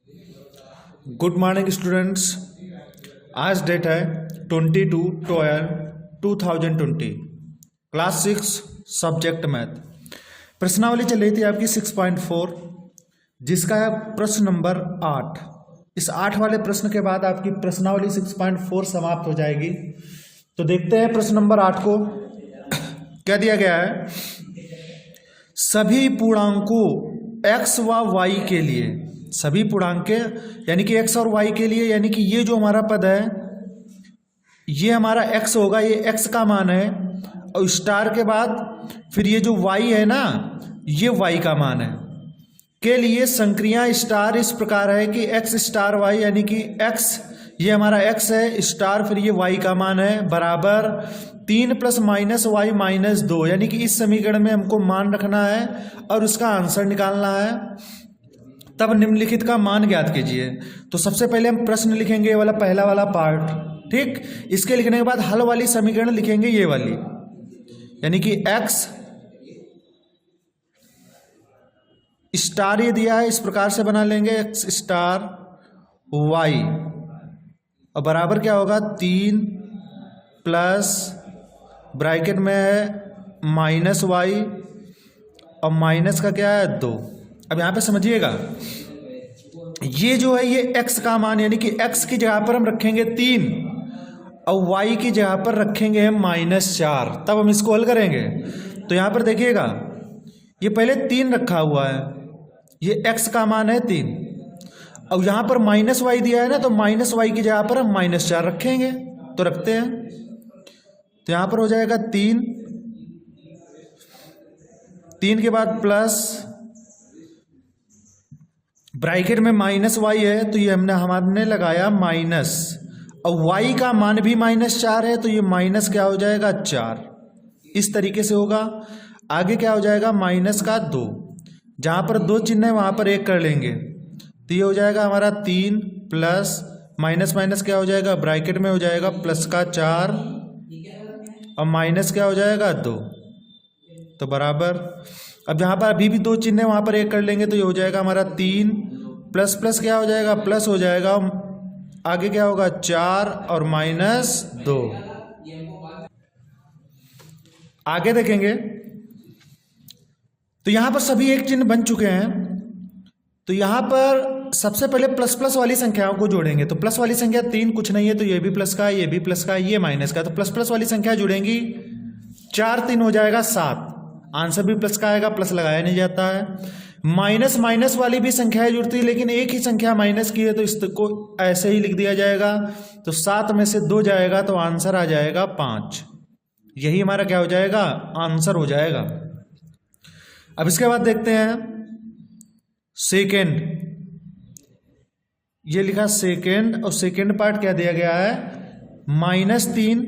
Good morning students. आज date है 22/12/2020, class 6 subject math. प्रश्नावली चल रही थी आपकी 6.4, जिसका है प्रश्न नंबर 8। इस 8 वाले प्रश्न के बाद आपकी प्रश्नावली 6.4 समाप्त हो जाएगी। तो देखते हैं प्रश्न नंबर 8 को। क्या दिया गया है? सभी पूर्णांकों x व y के लिए, सभी पूर्णांक यानी कि x और y के लिए, यानी कि ये जो हमारा पद है ये हमारा x होगा, ये x का मान है, और स्टार के बाद फिर ये जो y है ना, ये y का मान है, के लिए संक्रिया स्टार इस प्रकार है कि x स्टार y, यानी कि x ये हमारा x है, स्टार फिर ये y का मान है, बराबर 3 + -y - 2, यानी कि इस समीकरण में हमको मान रखना है और उसका आंसर निकालना है। तब निम्नलिखित का मान ज्ञात कीजिए। तो सबसे पहले हम प्रश्न लिखेंगे, ये वाला पहला वाला पार्ट, ठीक। इसके लिखने के बाद हल वाली समीकरण लिखेंगे, ये वाली, यानी कि x स्टार ये दिया है, इस प्रकार से बना लेंगे x स्टार y, और बराबर क्या होगा 3 प्लस ब्रैकेट में है -y और माइनस का क्या है 2। अब यहाँ पे समझिएगा, ये जो है ये x का मान, यानी कि x की जगह पर हम रखेंगे 3 और y की जगह पर रखेंगे हम -4, तब हम इसको हल करेंगे। तो यहाँ पर देखिएगा, ये पहले 3 रखा हुआ है, ये x का मान है 3, और यहाँ पर -y दिया है ना, तो -y की जगह पर हम -4 रखेंगे। तो रखते हैं, तो यहाँ पर हो जाएगा 3 के बाद प्लस ब्रैकेट में -y है, तो ये हमने लगाया माइनस, और y का मान भी -4 है, तो ये माइनस क्या हो जाएगा 4, इस तरीके से होगा। आगे क्या हो जाएगा -2, जहाँ पर 2 चिन्ह है वहाँ पर 1 कर लेंगे, तो ये हो जाएगा हमारा 3 प्लस माइनस क्या हो जाएगा, ब्रैकेट में हो जाएगा +4 और माइनस क्या हो जाएगा 2, तो बराबर। अब यहाँ पर अभी भी 2 चिन्ह है वहाँ पर 1 कर लेंगे, तो ये हो जाएगा हमारा 3 प्लस क्या हो जाएगा, प्लस हो जाएगा, आगे क्या होगा 4 और -2। आगे देखेंगे तो यहाँ पर सभी एक चिन्ह बन चुके हैं। तो यहाँ पर सबसे पहले प्लस वाली संख्याओं को जोड़ेंगे। तो प्लस वाली संख्या 3 कुछ नहीं है, तो ये भी प्लस का, ये भी प्लस का, ये माइनस का, तो प्लस वाली संख्या जुड़ेंगी, 4 3 हो जाएगा 7, आंसर भी प्लस का आएगा, प्लस लगाया नहीं जाता है। माइनस वाली भी संख्याएं जुड़ती है, लेकिन एक ही संख्या माइनस की है, तो इसको ऐसे ही लिख दिया जाएगा। तो 7 में से 2 जाएगा, तो आंसर आ जाएगा 5। यही हमारा क्या हो जाएगा, आंसर हो जाएगा। अब इसके बाद देखते हैं सेकेंड, ये लिखा सेकेंड, और सेकेंड पार्ट क्या दिया गया है, -3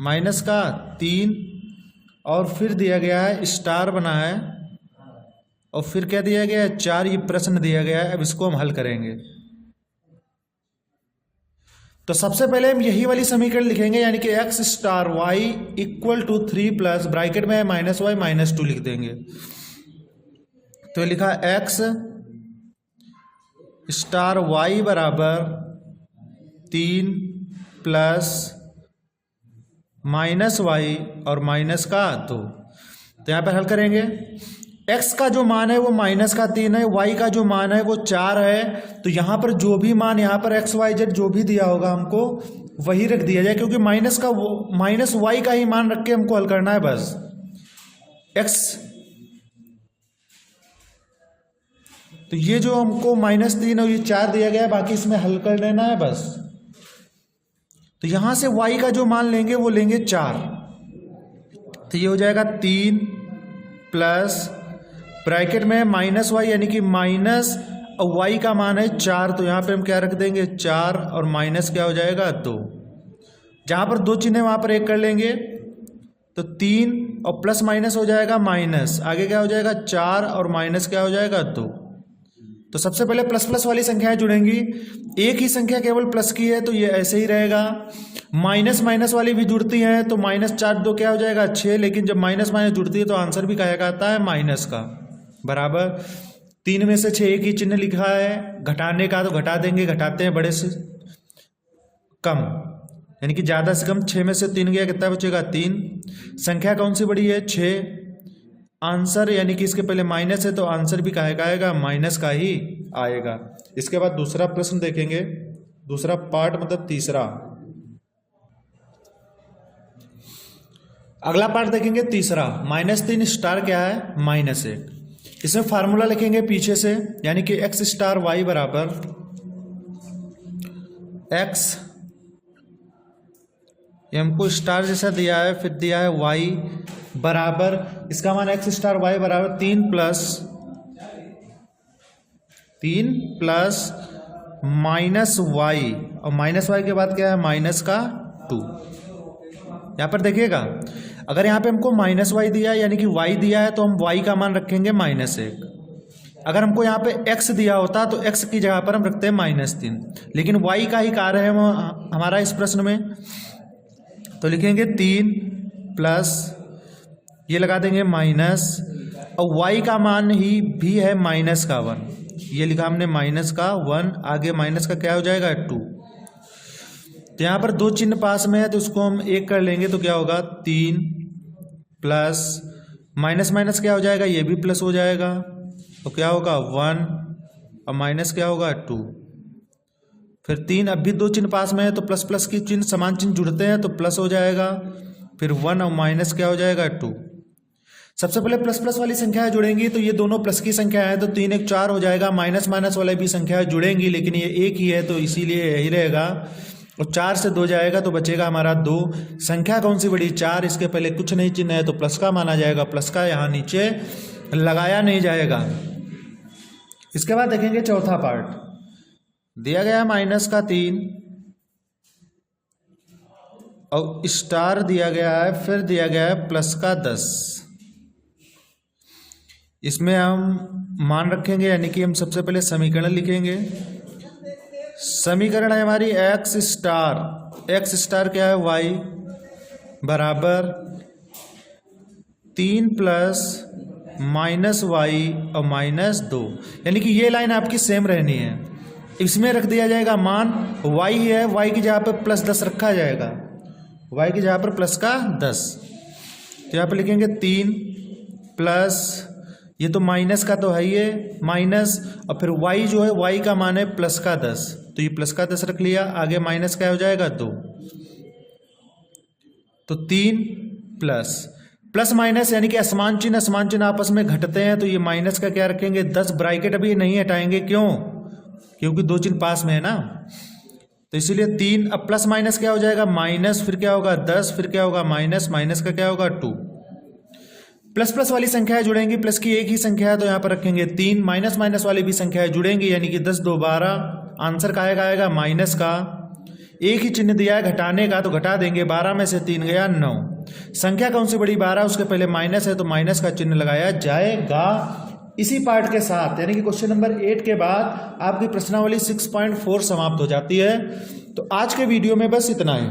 माइनस का 3, और फिर दिया गया है स्टार बना है, और फिर क्या दिया गया है 4, ये प्रश्न दिया गया है। अब इसको हम हल करेंगे। तो सबसे पहले हम यही वाली समीकरण लिखेंगे, यानी कि x star y = 3 plus bracket में -y - 2 लिख देंगे। तो लिखा x स्टार y बराबर 3 प्लस -y और माइनस का 2। तो यहाँ पर हल करेंगे, x का जो मान है वो -3 है, y का जो मान है वो 4 है। तो यहाँ पर जो भी मान, यहाँ पर x y z जो भी दिया होगा हमको वही रख दिया जाए, क्योंकि -y का ही मान रख के हमको हल करना है बस। x, तो ये जो हमको -3 और ये 4 दिया गया है, बाकी इसमें हल कर लेना है बस। तो यहाँ से y का जो मान लेंगे वो लेंगे 4, तो ये हो जाएगा 3 प्लस ब्रैकेट में -y, यानी कि माइनस, और y का मान है 4, तो यहाँ पे हम क्या रख देंगे 4, और माइनस क्या हो जाएगा 2, जहाँ पर 2 चिन्ह है वहाँ पर 1 कर लेंगे, तो 3 और प्लस माइनस हो जाएगा माइनस, आगे क्या हो जाएगा 4 और माइनस क्या हो जाएगा 2। तो सबसे पहले प्लस वाली संख्याएं जुड़ेंगी, एक ही संख्या केवल प्लस की है, तो ये ऐसे ही रहेगा। माइनस वाली भी जुड़ती हैं, तो -4 2 क्या हो जाएगा 6, लेकिन जब माइनस जुड़ती है तो आंसर भी कहा जाता है माइनस का, बराबर 3 में से 6 एक ही चिन्ह लिखा है, घटाने का तो घटा देंगे, घटाते हैं बड़े से कम, यानी कि ज़्यादा से कम। 6 में से 3 गया, कितना बचेगा 3। संख्या कौन सी बड़ी है 6। आंसर यानी कि इसके पहले माइनस है तो आंसर भी काहे का आएगा, माइनस का ही आएगा। इसके बाद दूसरा प्रश्न देखेंगे, दूसरा पार्ट मतलब तीसरा। अगला पार्ट देखेंगे तीसरा। -3 स्टार क्या है, -1। इसमें फार्मूला लिखेंगे पीछे से, यानी कि x स्टार y बराबर x, हमको स्टार जैसा दिया है, फिर दिया है y बराबर, इसका मान x स्टार y बराबर 3 प्लस माइनस y, और माइनस y के बाद क्या है -2। यहाँ पर देखिएगा, अगर यहाँ पे हमको -y दिया है यानी कि y दिया है तो हम y का मान रखेंगे -1। अगर हमको यहाँ पे x दिया होता तो x की जगह पर हम रखते हैं -3, लेकिन y का ही कार्य है हमारा इस प्रश्न में, तो लिखेंगे 3 प्लस, ये लगा देंगे माइनस, और y का मान ही भी है -1, ये लिखा हमने -1, आगे माइनस का क्या हो जाएगा 2। तो यहाँ पर 2 चिन्ह पास में है तो उसको हम 1 कर लेंगे, तो क्या होगा 3 प्लस माइनस माइनस क्या हो जाएगा, ये भी प्लस हो जाएगा, तो क्या होगा 1 और माइनस क्या होगा 2। फिर 3, अब भी 2 चिन्ह पास में है तो प्लस प्लस की चिन्ह समान चिन्ह जुड़ते हैं तो प्लस हो जाएगा, फिर 1 और माइनस क्या हो जाएगा 2। सबसे पहले प्लस प्लस वाली संख्याएं जुड़ेंगी तो ये दोनों प्लस की संख्या है तो 3 1 4 हो जाएगा। माइनस माइनस वाले भी संख्याएं जुड़ेंगी लेकिन ये एक ही है तो इसीलिए यही रहेगा, और 4 से 2 जाएगा तो बचेगा हमारा 2। संख्या कौन सी बड़ी 4, इसके पहले कुछ नहीं चिन्ह है तो प्लस का माना जाएगा, प्लस का यहाँ नीचे लगाया नहीं जाएगा। इसके बाद देखेंगे चौथा पार्ट, दिया गया -3 और स्टार दिया गया है, फिर दिया गया है +10। इसमें हम मान रखेंगे यानी कि हम सबसे पहले समीकरण लिखेंगे। समीकरण है हमारी x स्टार क्या है y बराबर 3 प्लस -y और -2, यानी कि ये लाइन आपकी सेम रहनी है। इसमें रख दिया जाएगा मान y है, y की जगह पर +10 रखा जाएगा, y की जगह पर +10। तो यहाँ पर लिखेंगे 3 प्लस, ये तो माइनस का तो है ही है माइनस, और फिर y जो है y का मान है +10, तो ये +10 रख लिया, आगे माइनस क्या हो जाएगा 2। तो 3 प्लस माइनस यानी कि असमान चिन्ह आपस में घटते हैं तो ये माइनस का क्या रखेंगे 10, ब्रैकेट अभी नहीं हटाएंगे, क्यों, क्योंकि 2 चिन्ह पास में है ना, तो इसीलिए 3। अब प्लस माइनस क्या हो जाएगा माइनस, फिर क्या होगा 10, फिर क्या होगा माइनस का क्या होगा 2। प्लस प्लस वाली संख्याएं जुड़ेंगी, प्लस की एक ही संख्या है तो यहाँ पर रखेंगे 3। माइनस माइनस वाली भी संख्याएं जुड़ेंगी यानी कि 10 2 12, आंसर का आएगा माइनस का। एक ही चिन्ह दिया है घटाने का तो घटा देंगे, 12 में से 3 गया 9। संख्या कौन सी बड़ी 12, उसके पहले माइनस है तो माइनस का चिन्ह लगाया जाएगा। इसी पार्ट के साथ यानी कि क्वेश्चन नंबर 8 के बाद आपकी प्रश्नावली 6.4 समाप्त हो जाती है। तो आज के वीडियो में बस इतना ही।